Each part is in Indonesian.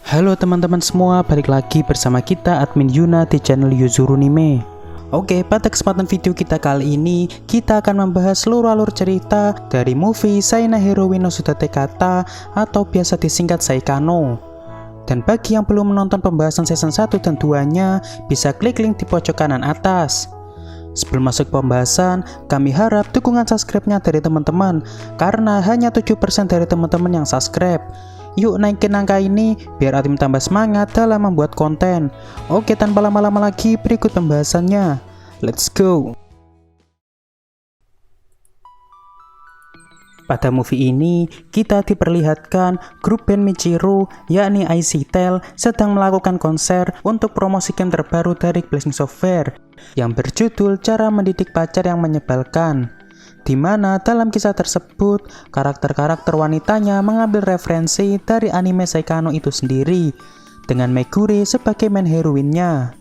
Halo teman-teman semua, balik lagi bersama kita admin Yuna di channel Yuzurunime. Oke, pada kesempatan video kita kali ini, kita akan membahas seluruh alur cerita dari movie Saina Heroine no Sudate Kata atau biasa disingkat Saikano. Dan bagi yang belum menonton pembahasan season 1 dan 2-nya, bisa klik link di pojok kanan atas. Sebelum masuk pembahasan, kami harap dukungan subscribe-nya dari teman-teman, karena hanya 7% dari teman-teman yang subscribe. Yuk naikin angka ini biar admin tambah semangat dalam membuat konten. Oke, tanpa lama-lama lagi, berikut pembahasannya. Let's go. Pada movie ini, kita diperlihatkan grup band Michiru, yakni IC-Tel, sedang melakukan konser untuk promosi game terbaru dari Blessing Software yang berjudul Cara Mendidik Pacar yang Menyebalkan, di mana dalam kisah tersebut, karakter-karakter wanitanya mengambil referensi dari anime Saikano itu sendiri, dengan Meguri sebagai main heroinnya.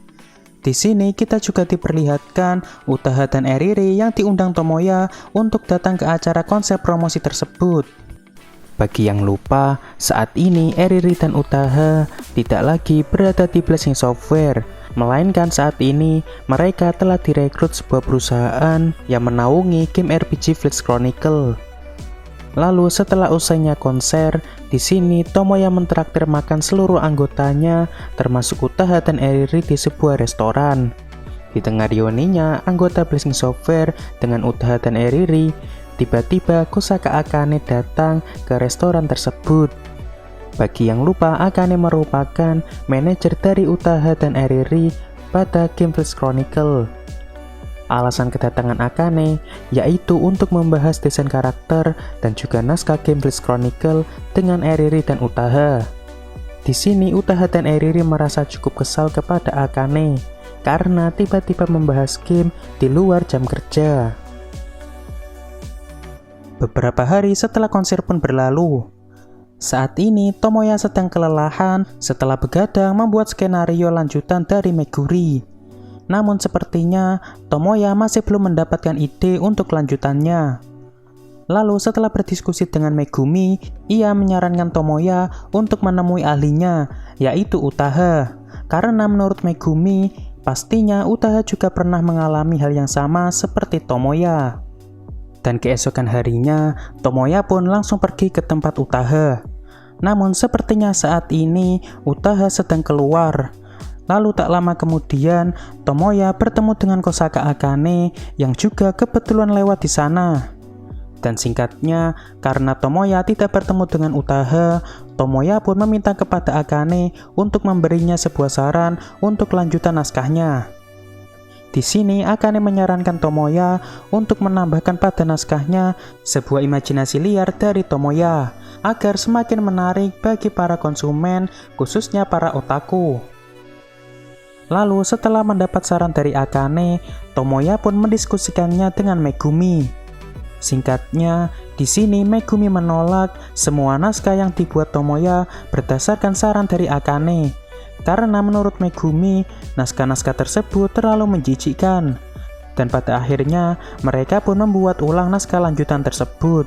Di sini kita juga diperlihatkan Utaha dan Eriri yang diundang Tomoya untuk datang ke acara konser promosi tersebut. Bagi yang lupa, saat ini Eriri dan Utaha tidak lagi berada di Blessing Software, melainkan saat ini mereka telah direkrut sebuah perusahaan yang menaungi game RPG Blitz Chronicle. Lalu setelah usainya konser, di sini Tomoya mentraktir makan seluruh anggotanya, termasuk Utaha dan Eriri di sebuah restoran. Di tengah reuninya anggota Blessing Software dengan Utaha dan Eriri, tiba-tiba Kosaka Akane datang ke restoran tersebut. Bagi yang lupa, Akane merupakan manajer dari Utaha dan Eriri pada game Blitz Chronicle. Alasan kedatangan Akane yaitu untuk membahas desain karakter dan juga naskah game Blitz Chronicle dengan Eriri dan Utaha. Di sini Utaha dan Eriri merasa cukup kesal kepada Akane karena tiba-tiba membahas game di luar jam kerja. Beberapa hari setelah konser pun berlalu. Saat ini Tomoya sedang kelelahan setelah begadang membuat skenario lanjutan dari Meguri. Namun sepertinya Tomoya masih belum mendapatkan ide untuk lanjutannya. Lalu setelah berdiskusi dengan Megumi, ia menyarankan Tomoya untuk menemui ahlinya, yaitu Utaha. Karena menurut Megumi, pastinya Utaha juga pernah mengalami hal yang sama seperti Tomoya. Dan keesokan harinya, Tomoya pun langsung pergi ke tempat Utaha. Namun sepertinya saat ini Utaha sedang keluar. Lalu tak lama kemudian, Tomoya bertemu dengan Kosaka Akane yang juga kebetulan lewat di sana. Dan singkatnya, karena Tomoya tidak bertemu dengan Utaha, Tomoya pun meminta kepada Akane untuk memberinya sebuah saran untuk lanjutan naskahnya. Di sini Akane menyarankan Tomoya untuk menambahkan pada naskahnya sebuah imajinasi liar dari Tomoya agar semakin menarik bagi para konsumen, khususnya para otaku. Lalu setelah mendapat saran dari Akane, Tomoya pun mendiskusikannya dengan Megumi. Singkatnya, di sini Megumi menolak semua naskah yang dibuat Tomoya berdasarkan saran dari Akane. Karena menurut Megumi, naskah-naskah tersebut terlalu menjijikkan. Dan pada akhirnya, mereka pun membuat ulang naskah lanjutan tersebut.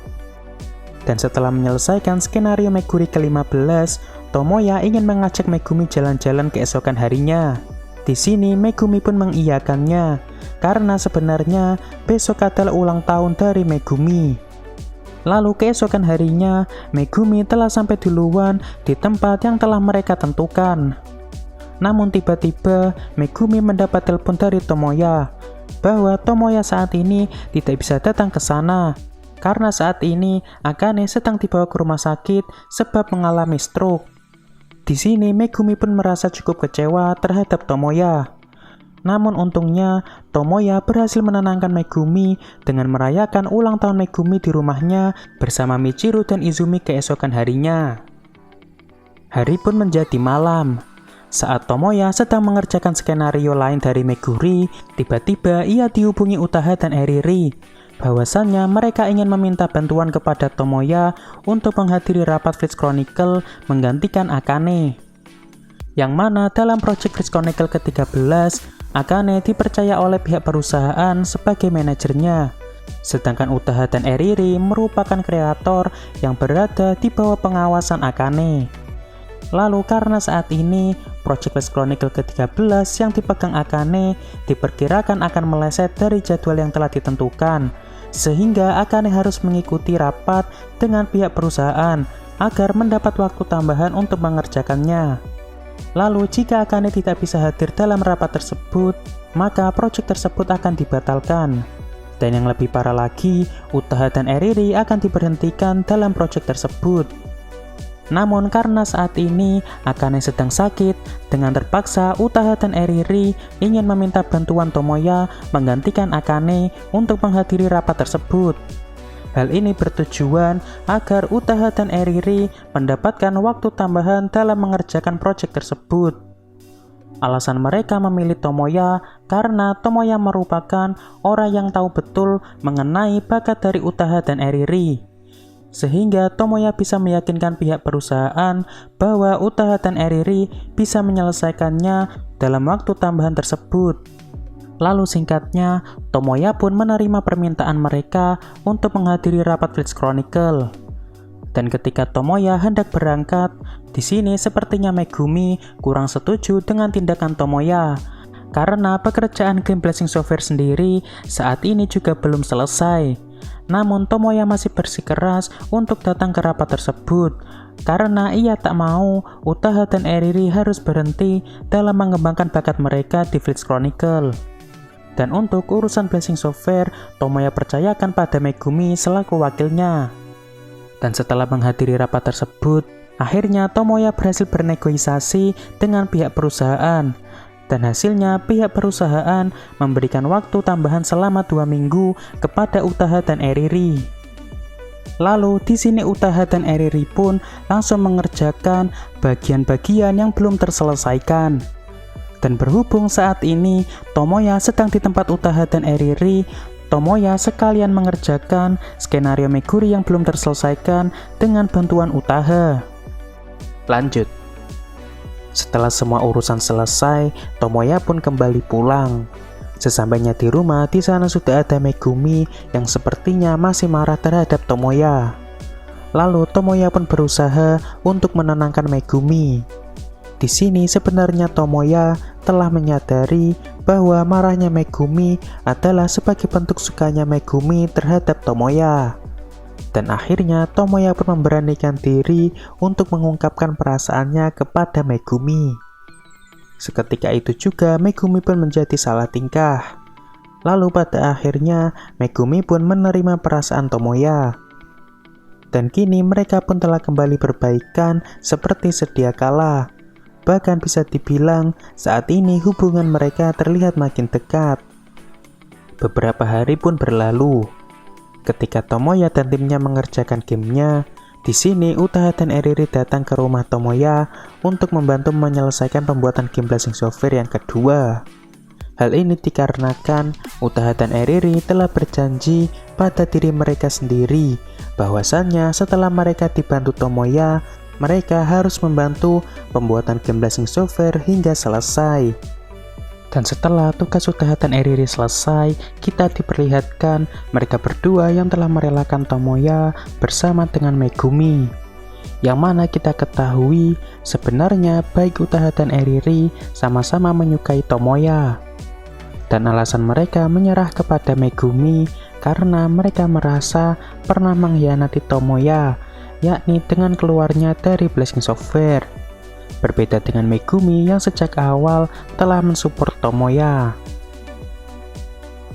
Dan setelah menyelesaikan skenario Meguri ke-15, Tomoya ingin mengajak Megumi jalan-jalan keesokan harinya. Di sini Megumi pun mengiyakannya, karena sebenarnya besok adalah ulang tahun dari Megumi. Lalu keesokan harinya, Megumi telah sampai duluan di tempat yang telah mereka tentukan. Namun tiba-tiba Megumi mendapat telepon dari Tomoya, bahwa Tomoya saat ini tidak bisa datang ke sana, karena saat ini Akane sedang dibawa ke rumah sakit sebab mengalami stroke. Di sini Megumi pun merasa cukup kecewa terhadap Tomoya. Namun untungnya Tomoya berhasil menenangkan Megumi dengan merayakan ulang tahun Megumi di rumahnya bersama Michiru dan Izumi keesokan harinya. Hari pun menjadi malam. Saat Tomoya sedang mengerjakan skenario lain dari Meguri, tiba-tiba ia dihubungi Utaha dan Eriri. Bahwasannya mereka ingin meminta bantuan kepada Tomoya untuk menghadiri rapat Blitz Chronicle menggantikan Akane. Yang mana dalam proyek Blitz Chronicle ke-13, Akane dipercaya oleh pihak perusahaan sebagai manajernya. Sedangkan Utaha dan Eriri merupakan kreator yang berada di bawah pengawasan Akane. Lalu karena saat ini Project Blaze Chronicle ke-13 yang dipegang Akane diperkirakan akan meleset dari jadwal yang telah ditentukan, sehingga Akane harus mengikuti rapat dengan pihak perusahaan agar mendapat waktu tambahan untuk mengerjakannya. Lalu jika Akane tidak bisa hadir dalam rapat tersebut, maka proyek tersebut akan dibatalkan. Dan yang lebih parah lagi, Utaha dan Eriri akan diberhentikan dalam proyek tersebut. Namun karena saat ini Akane sedang sakit, dengan terpaksa Utaha dan Eriri ingin meminta bantuan Tomoya menggantikan Akane untuk menghadiri rapat tersebut. Hal ini bertujuan agar Utaha dan Eriri mendapatkan waktu tambahan dalam mengerjakan proyek tersebut. Alasan mereka memilih Tomoya karena Tomoya merupakan orang yang tahu betul mengenai bakat dari Utaha dan Eriri. Sehingga Tomoya bisa meyakinkan pihak perusahaan bahwa Utaha dan Eriri bisa menyelesaikannya dalam waktu tambahan tersebut. Lalu singkatnya, Tomoya pun menerima permintaan mereka untuk menghadiri rapat Blaze Chronicle. Dan ketika Tomoya hendak berangkat, di sini sepertinya Megumi kurang setuju dengan tindakan Tomoya karena pekerjaan game Blazing Software sendiri saat ini juga belum selesai. Namun Tomoya masih bersikeras untuk datang ke rapat tersebut karena ia tak mau Utaha dan Eriri harus berhenti dalam mengembangkan bakat mereka di Blaze Chronicle. Dan untuk urusan Blazing Software, Tomoya percayakan pada Megumi selaku wakilnya. Dan setelah menghadiri rapat tersebut, akhirnya Tomoya berhasil bernegosiasi dengan pihak perusahaan. Dan hasilnya pihak perusahaan memberikan waktu tambahan selama 2 minggu kepada Utaha dan Eriri. Lalu di sini Utaha dan Eriri pun langsung mengerjakan bagian-bagian yang belum terselesaikan. Dan berhubung saat ini Tomoya sedang di tempat Utaha dan Eriri, Tomoya sekalian mengerjakan skenario Meguri yang belum terselesaikan dengan bantuan Utaha. Lanjut. Setelah semua urusan selesai, Tomoya pun kembali pulang. Sesampainya di rumah, di sana sudah ada Megumi yang sepertinya masih marah terhadap Tomoya. Lalu Tomoya pun berusaha untuk menenangkan Megumi. Di sini sebenarnya Tomoya telah menyadari bahwa marahnya Megumi adalah sebagai bentuk sukanya Megumi terhadap Tomoya. Dan akhirnya Tomoya pun memberanikan diri untuk mengungkapkan perasaannya kepada Megumi. Seketika itu juga Megumi pun menjadi salah tingkah. Lalu pada akhirnya Megumi pun menerima perasaan Tomoya. Dan kini mereka pun telah kembali berbaikan seperti sedia kala. Bahkan bisa dibilang saat ini hubungan mereka terlihat makin dekat. Beberapa hari pun berlalu. Ketika Tomoya dan timnya mengerjakan gamenya, di sini Utaha dan Eriri datang ke rumah Tomoya untuk membantu menyelesaikan pembuatan game Blazing Software yang kedua. Hal ini dikarenakan Utaha dan Eriri telah berjanji pada diri mereka sendiri bahwasannya setelah mereka dibantu Tomoya, mereka harus membantu pembuatan game Blazing Software hingga selesai. Dan setelah tugas Utaha dan Eriri selesai, kita diperlihatkan mereka berdua yang telah merelakan Tomoya bersama dengan Megumi. Yang mana kita ketahui sebenarnya baik Utaha dan Eriri sama-sama menyukai Tomoya. Dan alasan mereka menyerah kepada Megumi karena mereka merasa pernah mengkhianati Tomoya, yakni dengan keluarnya dari Blazing Software. Berbeda dengan Megumi yang sejak awal telah mensupport Tomoya.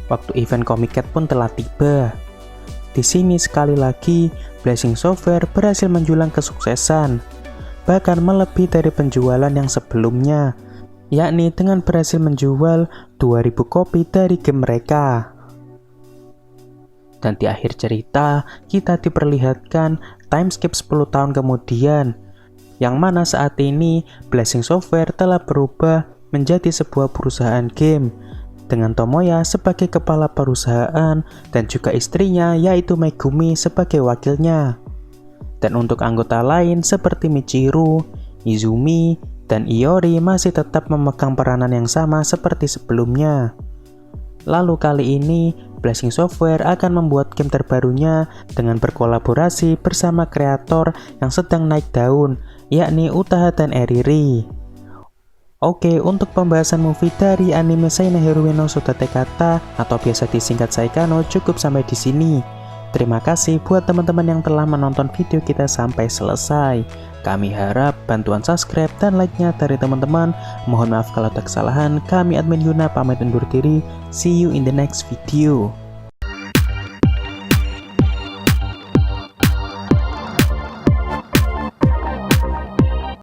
Waktu event Comic Cat pun telah tiba. Di sini sekali lagi Blazing Software berhasil menjulang kesuksesan, bahkan melebihi dari penjualan yang sebelumnya, yakni dengan berhasil menjual 2000 kopi dari game mereka. Dan di akhir cerita, kita diperlihatkan timeskip 10 tahun kemudian, yang mana saat ini Blazing Software telah berubah menjadi sebuah perusahaan game dengan Tomoya sebagai kepala perusahaan dan juga istrinya yaitu Megumi sebagai wakilnya. Dan untuk anggota lain seperti Michiru, Izumi, dan Iori masih tetap memegang peranan yang sama seperti sebelumnya. Lalu kali ini Blazing Software akan membuat game terbarunya dengan berkolaborasi bersama kreator yang sedang naik daun, yakni Utaha dan Eriri. Oke, untuk pembahasan movie dari anime Seinen Heruwe no Sudate Kata atau biasa disingkat Saikano cukup sampai di sini. Terima kasih buat teman-teman yang telah menonton video kita sampai selesai. Kami harap bantuan subscribe dan like-nya dari teman-teman. Mohon maaf kalau ada kesalahan. Kami admin Yuna pamit undur diri. See you in the next video.